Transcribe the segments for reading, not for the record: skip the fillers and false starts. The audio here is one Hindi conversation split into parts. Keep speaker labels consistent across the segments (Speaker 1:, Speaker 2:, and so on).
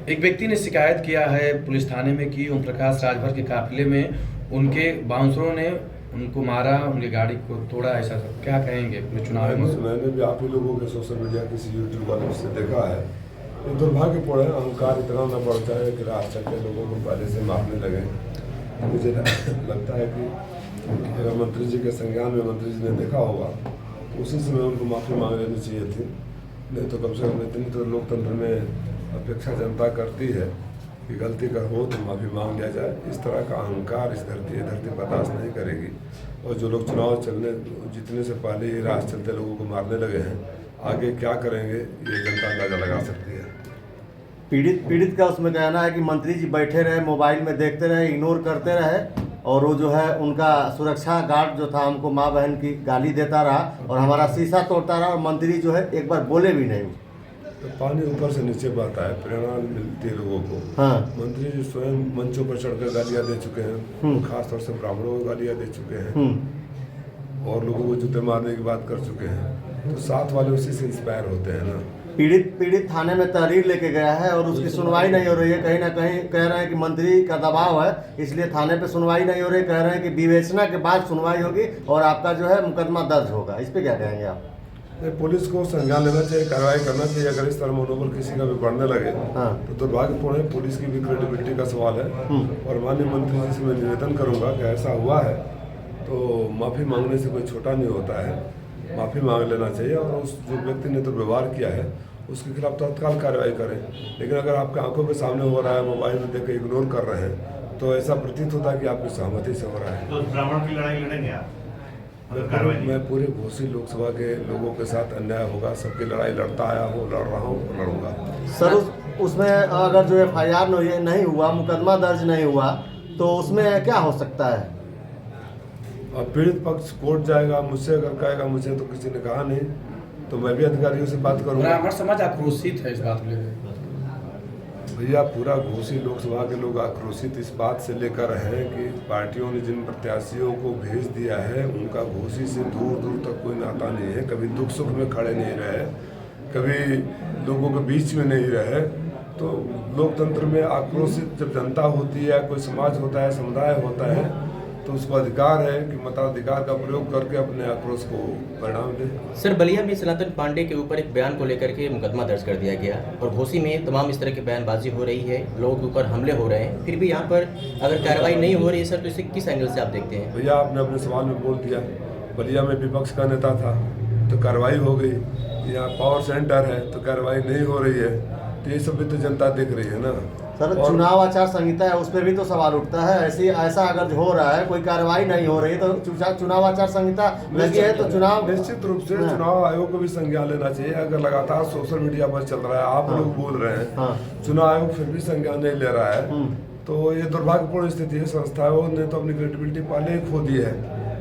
Speaker 1: एक व्यक्ति ने शिकायत किया है पुलिस थाने में कि ओम प्रकाश राजभर के काफिले में उनके बाउंसरों ने उनको मारा, उनकी गाड़ी को तोड़ा, ऐसा सब क्या कहेंगे पूरे चुनाव में?
Speaker 2: मैंने भी आप ही लोगों के सोशल मीडिया किसी यूट्यूब वाले से देखा है। ये दुर्भाग्यपूर्ण है, अहंकार इतना न बढ़ जाए कि राह चलते लोगों को पहले से मारने लगे। मुझे लगता है कि अगर मंत्री जी के संज्ञान में मंत्री जी ने देखा होगा तो उसी समय उनको माफ़ी मांग लेनी चाहिए थी। नहीं तो कम से कम इतनी तो लोकतंत्र में अपेक्षा जनता करती है कि गलती का हो तो माफ़ी मांग लिया जाए। इस तरह का अहंकार इस धरती बर्दाश्त नहीं करेगी। और जो लोग चुनाव जीतने से पहले ही राह चलते लोगों को मारने लगे हैं, आगे क्या करेंगे ये जनता अंदाजा लगा सकती है।
Speaker 3: पीड़ित का उसमें कहना है कि मंत्री जी बैठे रहे, मोबाइल में देखते रहे, इग्नोर करते रहे, और वो जो है उनका सुरक्षा गार्ड जो था हमको माँ बहन की गाली देता रहा और हमारा शीशा तोड़ता रहा, और मंत्री जो है एक बार बोले भी नहीं।
Speaker 2: तो पानी ऊपर से नीचे बहता है, प्रेरणा मिलती है लोगों को।
Speaker 3: हाँ।
Speaker 2: मंत्री जी स्वयं मंचों पर चढ़कर गालियाँ दे चुके हैं, खासतौर से ब्राह्मणों को गालियाँ दे चुके हैं और लोगों को जूते मारने की बात कर चुके हैं। तो साथ वाले उसी से इंस्पायर होते हैं ना।
Speaker 3: पीड़ित थाने में तहरीर लेके गया है और उसकी सुनवाई नहीं हो रही है। कहीं ना कहीं कह रहे हैं कि मंत्री का दबाव है, इसलिए थाने पे सुनवाई नहीं हो रही। कह रहे हैं कि विवेचना के बाद सुनवाई होगी और आपका जो है मुकदमा दर्ज होगा। इस पे क्या कहेंगे आप?
Speaker 2: पुलिस को संज्ञान लेना चाहिए, कार्रवाई करना चाहिए। अगर इस तरह मनोबल किसी का भी बढ़ने लगे तो दुर्भाग्यपूर्ण है। पुलिस की भी क्रेडिबिलिटी का सवाल है। और माननीय मंत्री जी से मैं निवेदन करूंगा कि ऐसा हुआ है तो माफ़ी मांगने से कोई छोटा नहीं होता है, माफ़ी मांग लेना चाहिए। और उस जो व्यक्ति ने तो व्यवहार किया है उसके खिलाफ तत्काल कार्रवाई करें। लेकिन अगर आपके आंखों के सामने हो रहा है, मोबाइल में देख के इग्नोर कर रहे हैं, तो ऐसा प्रतीत होता है कि आपकी सहमति से हो रहा है।
Speaker 4: तो ब्राह्मण की लड़ाई लड़ेंगे आप?
Speaker 2: मैं पूरे घोसी लोकसभा के लोगों के साथ अन्याय होगा, सबकी लड़ाई लड़ता आया हूँ, लड़ रहा हूँ और लड़ूंगा।
Speaker 3: सर उसमें अगर जो FIR नहीं हुआ, मुकदमा दर्ज नहीं हुआ, तो उसमें क्या हो सकता है?
Speaker 2: अब पीड़ित पक्ष कोर्ट जाएगा, मुझसे अगर कहेगा, मुझे तो किसी ने कहा नहीं, तो मैं भी अधिकारियों से बात करूंगा।
Speaker 1: ब्राह्मण समाज आक्रोशित है इस बात को लेकर।
Speaker 2: भैया पूरा घोसी लोकसभा के लोग आक्रोशित इस बात से लेकर हैं कि पार्टियों ने जिन प्रत्याशियों को भेज दिया है उनका घोसी से दूर दूर तक कोई नाता नहीं है। कभी दुख सुख में खड़े नहीं रहे, कभी लोगों के बीच में नहीं रहे। तो लोकतंत्र में आक्रोशित जब जनता होती है, कोई समाज होता है, समुदाय होता है, तो उसको अधिकार है कि मताधिकार का प्रयोग करके अपने आक्रोश को परिणाम दे।
Speaker 5: सर, बलिया में सनातन पांडे के ऊपर एक बयान को लेकर के मुकदमा दर्ज कर दिया गया और घोसी में तमाम इस तरह की बयानबाजी हो रही है, लोगों के ऊपर हमले हो रहे हैं, फिर भी यहाँ पर अगर कार्रवाई नहीं हो रही है सर, तो इसे किस एंगल से आप देखते हैं?
Speaker 2: भैया आपने अपने सवाल में बोल दिया, बलिया में विपक्ष का नेता था तो कार्रवाई हो गई, यहाँ पावर सेंटर है तो कार्रवाई नहीं हो रही है। तो ये सब भी तो जनता देख रही है ना।
Speaker 3: सर चुनाव आचार संहिता है, उस पर भी तो सवाल उठता है। ऐसा अगर हो रहा है, कोई कार्रवाई नहीं हो रही है, तो चुनाव आचार संहिता लगी है तो चुनाव
Speaker 2: निश्चित रूप से चुनाव आयोग को भी संज्ञान लेना चाहिए। अगर लगातार सोशल मीडिया पर चल रहा है, आप लोग बोल रहे हैं, चुनाव आयोग फिर भी संज्ञान नहीं ले रहा है, तो ये दुर्भाग्यपूर्ण स्थिति है। संस्थाओं ने तो अपनी क्रेडिबिलिटी पहले ही खो दी है,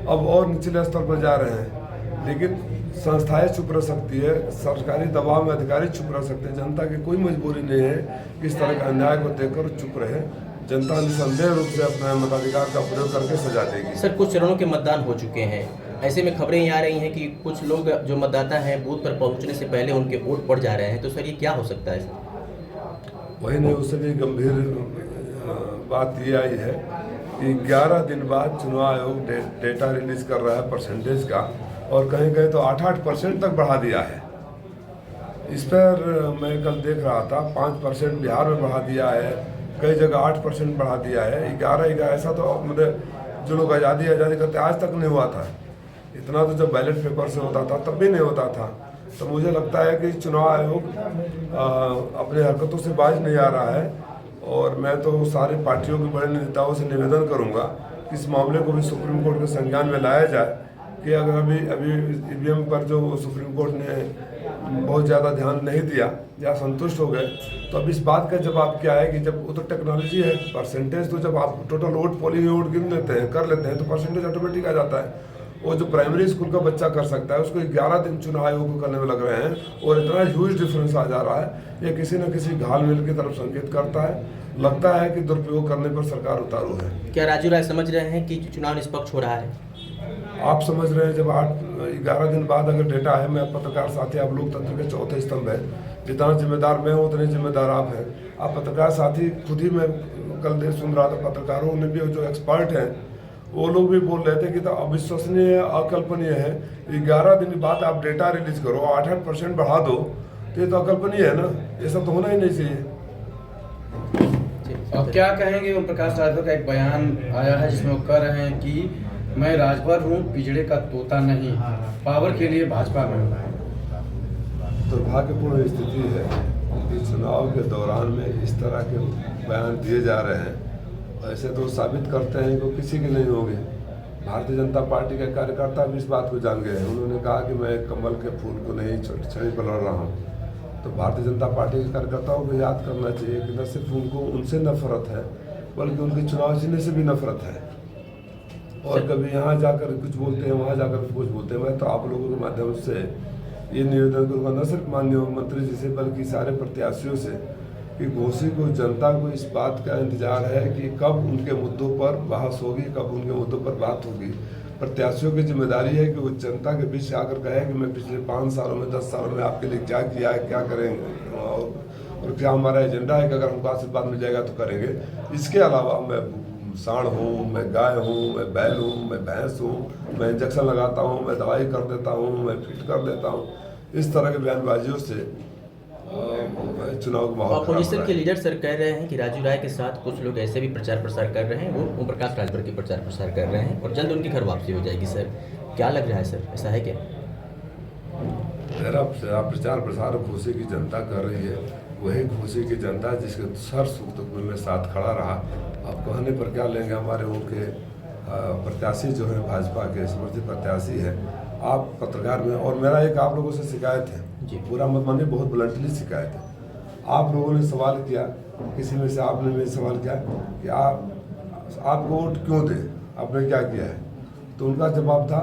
Speaker 2: अब और निचले स्तर पर जा रहे हैं। लेकिन संस्थाएं चुप रह सकती है, सरकारी दबाव में अधिकारी चुप रह सकते हैं। जनता की कोई मजबूरी नहीं है कि इस तरह का अन्याय को देखकर चुप रहे। जनता निसंदेह रूप से अपना मताधिकार का प्रयोग करके सजा देगी।
Speaker 5: सर, कुछ चरणों के मतदान हो चुके हैं, ऐसे में खबरें ये आ रही हैं कि कुछ लोग जो मतदाता हैं बूथ पर पहुंचने से पहले उनके वोट पड़ जा रहे हैं, तो सर ये क्या हो सकता है?
Speaker 2: वही नहीं, उससे भी गंभीर बात ये आई है कि 11 दिन बाद चुनाव आयोग डेटा रिलीज कर रहा है परसेंटेज का, और कहीं कहीं तो 8% तक बढ़ा दिया है। इस पर मैं कल देख रहा था 5% बिहार में बढ़ा दिया है, कई जगह 8% बढ़ा दिया है। 11 ऐसा तो मतलब जो लोग आज़ादी करते आज तक नहीं हुआ था। इतना तो जब बैलेट पेपर से होता था तब भी नहीं होता था। तो मुझे लगता है कि चुनाव आयोग अपने हरकतों से बाज नहीं आ रहा है। और मैं तो सारी पार्टियों के बड़े नेताओं से निवेदन करूंगा कि इस मामले को भी सुप्रीम कोर्ट के संज्ञान में लाया जाए कि अगर अभी EVM पर जो सुप्रीम कोर्ट ने बहुत ज़्यादा ध्यान नहीं दिया या संतुष्ट हो गए, तो अब इस बात का जवाब क्या है कि जब वो तो टेक्नोलॉजी है, परसेंटेज तो जब आप टोटल वोट पोलिंग वोट गिन लेते हैं, कर लेते हैं, तो परसेंटेज ऑटोमेटिक आ जाता है। वो जो प्राइमरी स्कूल का बच्चा कर सकता है उसको 11 दिन चुनाव आयोग को करने में लग रहे हैं, और इतना ह्यूज डिफरेंस आ जा रहा है। ये किसी न किसी घाल-मेल की तरफ संकेत करता है। लगता है कि दुरुपयोग करने पर सरकार उतारू है।
Speaker 5: क्या राजू राय समझ रहे हैं कि चुनाव निष्पक्ष हो रहा है?
Speaker 2: आप समझ रहे हैं, जब 11 दिन बाद अगर डेटा है, मैं पत्रकार साथी, आप लोकतंत्र के चौथे स्तंभ है, जितना जिम्मेदार मैं हूँ उतने जिम्मेदार आप हैं। आप पत्रकार साथी खुद ही, मैं कल देर सुन रहा था पत्रकारों ने भी, जो एक्सपर्ट हैं वो लोग भी बोल रहे थे कि तो अविश्वसनीय, अकल्पनीय है। 11 दिन बाद आप डेटा रिलीज करो, 8% बढ़ा दो, तो ये तो अकल्पनीय है ना, ये सब तो होना ही नहीं चाहिए।
Speaker 1: अब क्या कहेंगे? ओम प्रकाश राजभर का एक बयान आया है जिसमें वो कह रहे हैं कि मैं राजभर हूँ, पिजड़े का तोता नहीं, पावर के लिए भाजपा में हूँ।
Speaker 2: दुर्भाग्यपूर्ण स्थिति है कि चुनाव के दौरान में इस तरह के बयान दिए जा रहे हैं। ऐसे तो साबित करते हैं कि किसी के नहीं होंगे। भारतीय जनता पार्टी के कार्यकर्ता भी इस बात को जान गए हैं। उन्होंने कहा कि मैं कमल के फूल को नहीं छड़ी पर लड़ रहा हूँ। तो भारतीय जनता पार्टी के कार्यकर्ताओं को याद करना चाहिए कि न सिर्फ उनको उनसे नफरत है, बल्कि उनके चुनाव जीतने से भी नफरत है। और कभी यहाँ जाकर कुछ बोलते हैं, वहाँ जाकर कुछ बोलते हैं। मैं तो आप लोगों के माध्यम से ये निवेदन करूँगा, न सिर्फ माननीय मंत्री जी से, बल्कि सारे प्रत्याशियों से, कि घोसी को, जनता को इस बात का इंतजार है कि कब उनके मुद्दों पर बहस होगी, कब उनके मुद्दों पर बात होगी। प्रत्याशियों की जिम्मेदारी है कि वो जनता के बीच आकर कहे कि मैं पिछले 5 सालों में, 10 सालों में आपके लिए क्या किया है, क्या करेंगे, और क्या हमारा एजेंडा है कि अगर हमको आशीर्वाद मिल जाएगा तो करेंगे। इसके अलावा मैं सांड हूँ, मैं गाय हूँ, मैं बैल हूँ, मैं भैंस हूँ, मैं इंजेक्शन लगाता हूँ, मैं दवाई कर देता हूँ, मैं फिट कर देता हूँ, इस तरह के बयानबाजियों से चुनाव का माहौल।
Speaker 5: अपोजिशन के लीडर सर कह रहे हैं कि राजू राय के साथ कुछ लोग ऐसे भी प्रचार प्रसार कर रहे हैं, वो ओम प्रकाश राजभर की प्रचार प्रसार कर रहे हैं और जल्द उनकी घर वापसी हो जाएगी। सर क्या लग रहा है सर, ऐसा है क्या?
Speaker 2: मेरा प्रचार प्रसार घोसी की जनता कर रही है, वही घोसी की जनता जिसके सर सुख दुख में साथ खड़ा रहा। अब कहने पर क्या लेंगे, हमारे उनके प्रत्याशी जो है भाजपा के समर्थित प्रत्याशी है। आप पत्रकार में, और मेरा एक आप लोगों से शिकायत है जी, पूरा मत मानिए, बहुत ब्लंटली शिकायत है। आप लोगों ने सवाल किया, किसी में से आपने मेरे सवाल किया कि आपको वोट क्यों दें, आपने क्या किया है, तो उनका जवाब था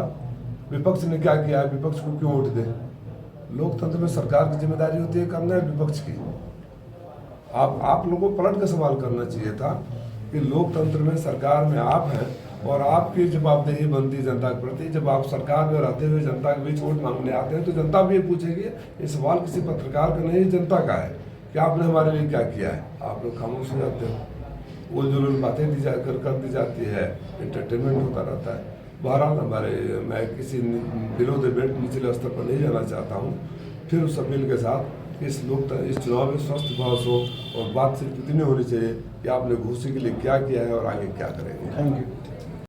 Speaker 2: विपक्ष ने क्या किया है, विपक्ष को क्यों वोट दें। लोकतंत्र में सरकार की जिम्मेदारी होती है करना है विपक्ष की। आप लोगों को पलट कर सवाल करना चाहिए था कि लोकतंत्र में सरकार में आप हैं और आपकी जवाबदेही बनती है जनता के प्रति। जब आप सरकार में रहते हुए जनता के बीच वोट मांगने आते हैं तो जनता भी ये पूछेगी, ये सवाल किसी पत्रकार का नहीं, जनता का है कि आपने हमारे लिए क्या किया है। आप लोग खामोश हो जाते हो, वो जो बातें कर दी जाती है, इंटरटेनमेंट होता रहता है। बहरहाल मैं किसी बिलो डिबेट निचले स्तर पर नहीं जाना चाहता हूँ। फिर उस अपील के साथ इस चुनाव में स्वस्थ बहस हो और बात सिर्फ इतनी होनी चाहिए कि आपने घोसी के लिए क्या किया है और आगे क्या करेंगे।
Speaker 1: Thank you.